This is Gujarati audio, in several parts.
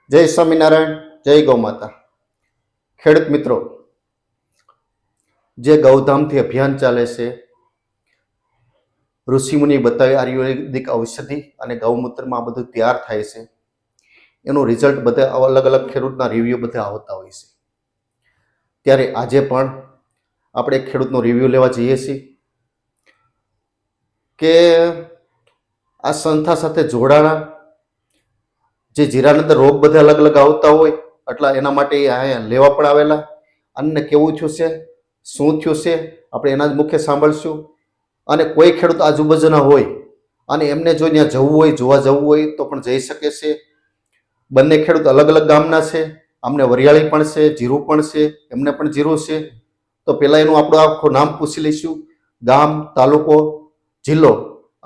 જય સ્વામિનારાયણ, જય ગૌ માતા. ખેડૂત મિત્રો, જે ગૌધામથી અભિયાન ચાલે છે, ઋષિમુનિ બતાવી આયુર્વેદિક ઔષધિ અને ગૌમૂત્રમાં આ બધું તૈયાર થાય છે, એનું રિઝલ્ટ બધા અલગ અલગ ખેડૂતના રિવ્યૂ બધા આવતા હોય છે. ત્યારે આજે પણ આપણે એક ખેડૂતનો રિવ્યૂ લેવા જઈએ છીએ કે આ સંસ્થા સાથે જોડાણા જે જીરાની અંદર રોગ બધા અલગ અલગ આવતા હોય એટલા એના માટે અહીંયા લેવા પણ આવેલા. અને કેવું થયું છે, શું થયું છે, આપણે એના જ મુખ્ય સાંભળશું. અને કોઈ ખેડૂત આજુબાજુના હોય અને એમને જો ત્યાં જવું હોય, જોવા જવું હોય તો પણ જઈ શકે છે. બંને ખેડૂત અલગ અલગ ગામના છે. અમને વરિયાળી પણ છે, જીરું પણ છે, એમને પણ જીરું છે. તો પહેલાં એનું આપણું આખું નામ પૂછી લઈશું, ગામ, તાલુકો, જિલ્લો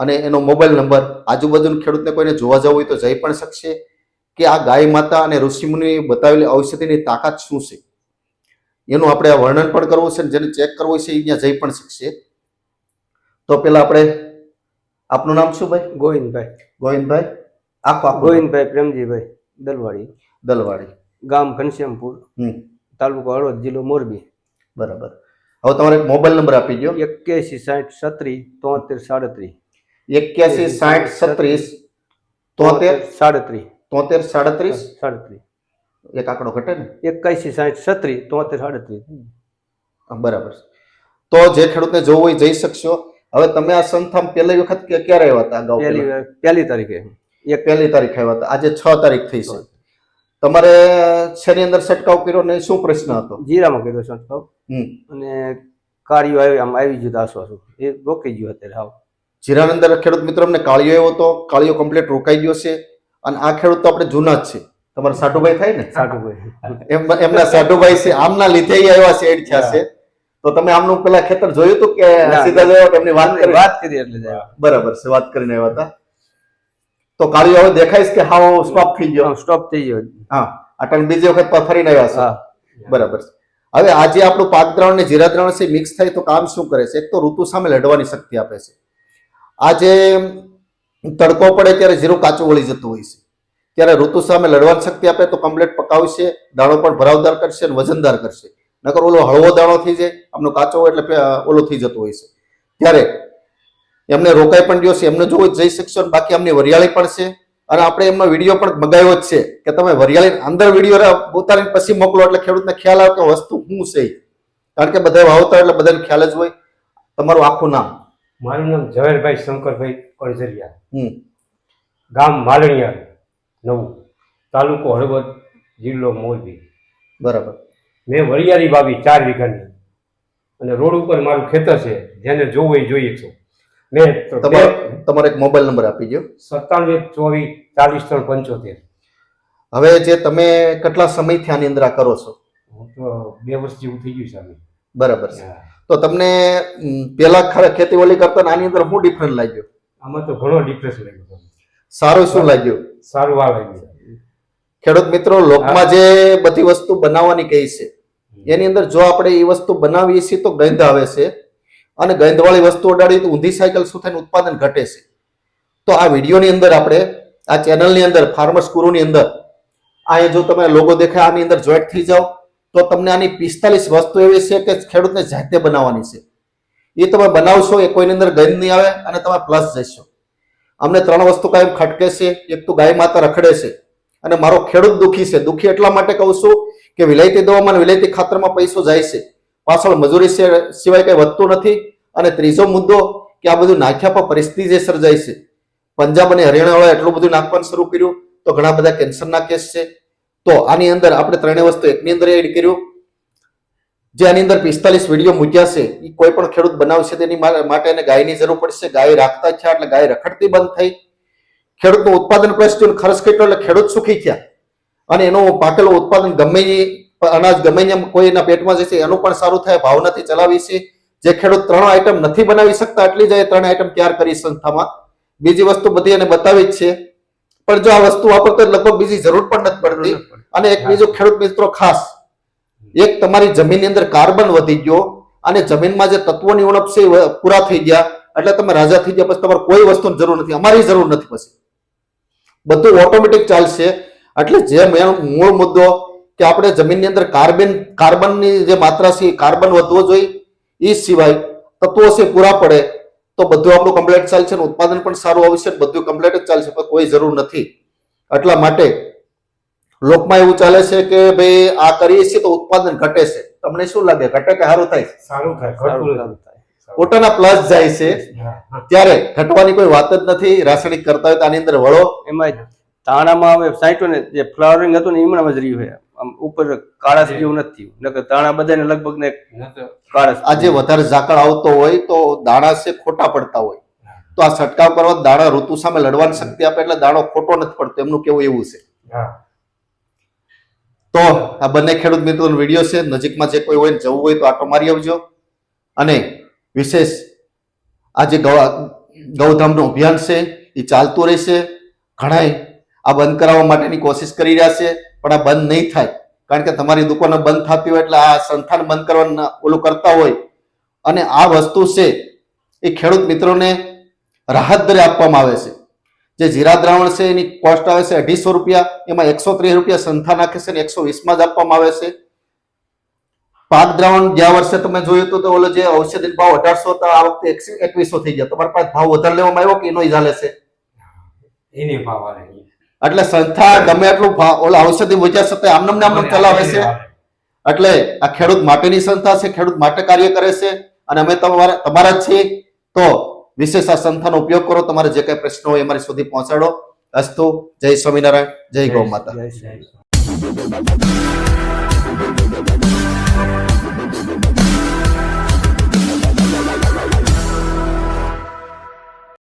અને એનો મોબાઈલ નંબર. આજુબાજુના ખેડૂતને કોઈને જોવા જવું હોય તો જઈ પણ શકશે કે આ ગાય માતા અને ઋષિમુનિ બતાવેલી ઔષધિની તાકાત શું છે એનું આપણે વર્ણન પણ કરવું છે. જેને ચેક કરવું છે એ ત્યાં જઈ પણ શકશે. તો પેલા આપણે, આપનું નામ શું ભાઈ? ગોવિંદભાઈ. ગોવિંદભાઈ, આખો ગોવિંદભાઈ પ્રેમજીભાઈ દલવાડી. દલવાડી, ગામ ઘનશ્યામપુર, તાલુકો હળવદ, જિલ્લો મોરબી. બરાબર. હવે તમારે એક મોબાઈલ નંબર આપી દો. 81 81 60 37 73 73 73 73 37. 37. એક આંકડો ઘટે ને? 81 60 73 37. બરાબર. તો જે ખેડૂતને જોવું હોય જઈ શકશો. હવે તમે આ સંસ્થામાં પહેલી વખત ક્યારે આવ્યા હતા? અગાઉ પહેલી તારીખે. પહેલી તારીખ આવ્યા હતા. આજે 6 તારીખ થઈ છે. તમારે શેની અંદર છંટકાવ કર્યો ને શું પ્રશ્ન હતો? જીરામાં કર્યો છંટકાવ. અને કાર્યો આવી ગયું આસવાસું એ રોકાઈ ગયું અત્યારે. હાવ જીરાની અંદર ખેડૂત મિત્રો અમને કાળિયો આવ્યો હતો. કાળિયો કમ્પ્લીટ રોકાઈ ગયો છે. અને આ ખેડૂત તો આપણે જૂના જ છે. તમારા સાટુભાઈ થાય ને? સાટુભાઈ એમના સાટુભાઈ છે. આમના લીધે આવ્યા છે, એડ થયા છે. તો તમે આમનું પેલા ખેતર જોયું હતું કે સીધા જોયો? એમની વાત કરી એટલે બરાબર છે, વાત કરીને આવ્યા હતા. તો કાળિયો હવે દેખાય છે કે હાવ સ્ટોપ થઈ ગયો? સ્ટોપ થઈ ગયો. હા, અટલ બીજી વખત ફરીને આવ્યા છે. બરાબર છે. હવે આજે આપણું પાક દ્રાવણ ને જીરા દ્રાવણ છે મિક્સ થાય તો કામ શું કરે છે? એક તો ઋતુ સામે લડવાની શક્તિ આપે છે. આજે તડકો પડે ત્યારે જીરું કાચું વળી જતું હોય છે, ત્યારે ઋતુ સામે લડવાની શક્તિ આપે તો કમ્પ્લીટ પકાવશે, દાણો પણ ભરાવદાર કરશે અને વજનદાર કરશે. નકર ઓલો હળવો દાણો થઈ જાય, આમનો કાચો એટલે ઓલો થઈ જતો હોય છે. ત્યારે એમને રોકાઈ પણ ગયો છે. એમને જોવું જઈ શકશો. બાકી એમની વરિયાળી પણ છે. અને આપણે એમનો વિડીયો પણ મગાવ્યો જ છે કે તમે વરિયાળી અંદર વિડીયો ઉતારીને પછી મોકલો એટલે ખેડૂતને ખ્યાલ આવે કે વસ્તુ શું છે. કારણ કે બધા વાવતા એટલે બધાને ખ્યાલ જ હોય. તમારું આખું નામ? મારું નામ ઝવેરભાઈ શંકરભાઈ કણઝરિયા, ગામ માલણિયા નવું, તાલુકો હળવદ, જિલ્લો મોરબી. બરાબર. મેં વરિયાળી વાવી 4 વીઘાની અને રોડ ઉપર મારું ખેતર છે. જેને જોવું એ જોઈએ છો. મેં તમારો એક મોબાઈલ નંબર આપી દો. 97 24 43 75. હવે જે તમે કેટલા સમયથી આની અંદર આ કરો છો? હું તો 2 વર્ષ જેવું થઈ ગયું છે. બરાબર છે. તો તમને પેલા ખેતીવાડી કરતા આની અંદર શું ડિફરન્સ લાગ્યો? આમાં તો ઘણો ડિફરન્સ લાગ્યો. સારું શું લાગ્યું? સારું આ લાગ્યું. ખેડૂત મિત્રો, લોકમાં જે બધી વસ્તુ બનાવવાની કહી છે એની અંદર જો આપણે એ વસ્તુ બનાવીએ છીએ તો ગંધ આવે છે. અને ગંધવાળી વસ્તુ અડાડી તો ઊંધી સાયકલ શું થાય? ઉત્પાદન ઘટે છે. તો આ વિડીયોની અંદર આપણે આ ચેનલની અંદર ફાર્મર્સ ગુરુની અંદર અહીંયા જો તમે લોગો દેખાય આની અંદર જોઈન્ટ થઈ જાઓ તો તમને આની 45 વસ્તુ એવી છે કે ખેડૂતને જાતે બનાવવાની છે. એ તમે બનાવશો એ કોઈની અંદર ગંધ નહીં આવે અને તમે પ્લસ જશો. અમને 3 વસ્તુ કાયમ ખટકે છે. એક તો ગાય માતા રખડે છે અને મારો ખેડૂત દુઃખી છે. દુઃખી એટલા માટે કહું છું કે વિલાયતી દવામાં વિલાયતી ખાતરમાં પૈસો જાય છે, પાછળ મજૂરી સિવાય કઈ વધતું નથી. અને ત્રીજો મુદ્દો કે આ બધું નાખ્યા પર પરિસ્થિતિ જે સર્જાય છે. પંજાબ અને હરિયાણાવાળા એટલું બધું નાખવાનું શરૂ કર્યું તો ઘણા બધા કેન્સરના કેસ છે. તો આની અંદર આપણે 3 વસ્તુ એકની અંદર એડ કર્યું. જે આની અંદર 45 વિડીયો મૂક્યા છે એ કોઈ પણ ખેડૂત બનાવશે તેની માટે એને ગાયની જરૂર પડશે. ગાય રાખતા થયા એટલે ગાય રખડતી બંધ થઈ. ખેડૂતનું ઉત્પાદન પ્લસ ખર્ચ કેટલો એટલે ખેડૂત સુખી થયા. અને એનું પાકેલું ઉત્પાદન ગમે અનાજ ગમે કોઈના પેટમાં જશે એનું પણ સારું થાય. ભાવ નથી ચલાવી છે. જે ખેડૂત 3 આઈટમ નથી બનાવી શકતા એટલી જ 3 આઈટમ તૈયાર કરી સંસ્થામાં. બીજી વસ્તુ બધી એને બતાવી જ છે. પણ જો આ વસ્તુ વાપરતો લગભગ બીજી જરૂર પણ નથી પડતી. અને એક બીજું ખેડૂત મિત્રો ખાસ, એક તમારી જમીનની અંદર કાર્બન વધી ગયો અને જમીનમાં જે તત્વોની ઉણપ છે પૂરા થઈ ગયા એટલે તમે રાજા થઈ ગયા. પછી તમારે કોઈ વસ્તુની જરૂર નથી, અમારી જરૂર નથી. પછી બધું ઓટોમેટિક ચાલશે. એટલે જે એનો મૂળ મુદ્દો કે આપણે જમીનની અંદર કાર્બનની જે માત્રા છે કાર્બન વધવો જોઈએ, એ સિવાય તત્વો છે પૂરા પડે તો બધું આપણું કમ્પ્લીટ ચાલશે ને ઉત્પાદન પણ સારું આવશે, બધું કમ્પ્લીટ જ ચાલશે, પણ કોઈ જરૂર નથી. એટલા માટે લોકમાં એવું ચાલે છે કે ભાઈ આ કરીએ છીએ તો ઉત્પાદન ઘટે છે. તમને શું લાગે, ઘટે કે સારું થાય? સારું થાય, સારું ઘટતું સારું નથી. થાય. પોતાના પ્લસ જાય છે, હા. ત્યારે ઘટવાની કોઈ વાત જ નથી. રાસાયણિક કરતા હોય તો આની અંદર વળો. એમાં ધાણામાં હવે સાઈટો ને જે ફ્લાવરિંગ હતું ને એમણાં જ રહ્યું છે, આમ ઉપર કાળાશ જેવું નથી થયું. નકર ધાણા બધાને લગભગ ને નહીંતર કાળાશ આજે વધારે ઝાકળ આવતો હોય તો દાણા છે ખોટા પડતા હોય, તો આ છંટકાવ કરવા દાણા ઋતુ સામે લડવાની શક્તિ આપે એટલે દાણો ખોટો નથી પડતો, એમનું કેવું એવું છે. હા. તો આ બંને ખેડૂત મિત્રોનો વિડીયો છે. નજીકમાં જે કોઈ હોય ને જવું હોય તો આટો મારી આવજો. અને વિશેષ આ જે ગૌધામનું અભિયાન છે એ ચાલતું રહેશે. ઘણાય આ બંધ કરાવવા માટેની કોશિશ કરી રહ્યા છે, પણ આ બંધ નહીં થાય. કારણ કે તમારી દુકાનો બંધ થતી હોય એટલે આ સંસ્થાન બંધ કરવાનું ઓલું કરતા હોય, અને આ વસ્તુ છે એ ખેડૂત મિત્રોને રાહત દરે આપવામાં આવે છે. જે જીરા દ્રાવણ છે એની કોસ્ટ આવે છે 250 રૂપિયા, એમાં 130 રૂપિયા સંસ્થા નાખે છે અને 120 જ આપવામાં આવે છે. પાક દ્રાવણ ગયા વર્ષે તમે જોયું હતું તો ઓલો જે ઔષધિ ભાવ 1800 હતો, આ વખતે 2100 થઈ ગયા. તમારા પાસે ભાવ વધારે લેવામાં આવ્યો કે એનો ચાલે છે? એને ભાવ આલે. એટલે સંસ્થા ગમે એટલું ઓલા ઔષધિ વજ્યા છતાં આમનામ ચલાવે છે. એટલે આ ખેડૂત માટેની સંસ્થા છે, ખેડૂત માટે કાર્ય કરે છે, અને અમે તમારા જ છીએ. તો વિશેષ આ સંસ્થાનો ઉપયોગ કરો. તમારે જે કઈ પ્રશ્નો હોય અમારી સુધી પહોંચાડો. અસ્તુ. જય સ્વામિનારાયણ, જય ગૌ માતા. જય શ્રી કૃષ્ણ.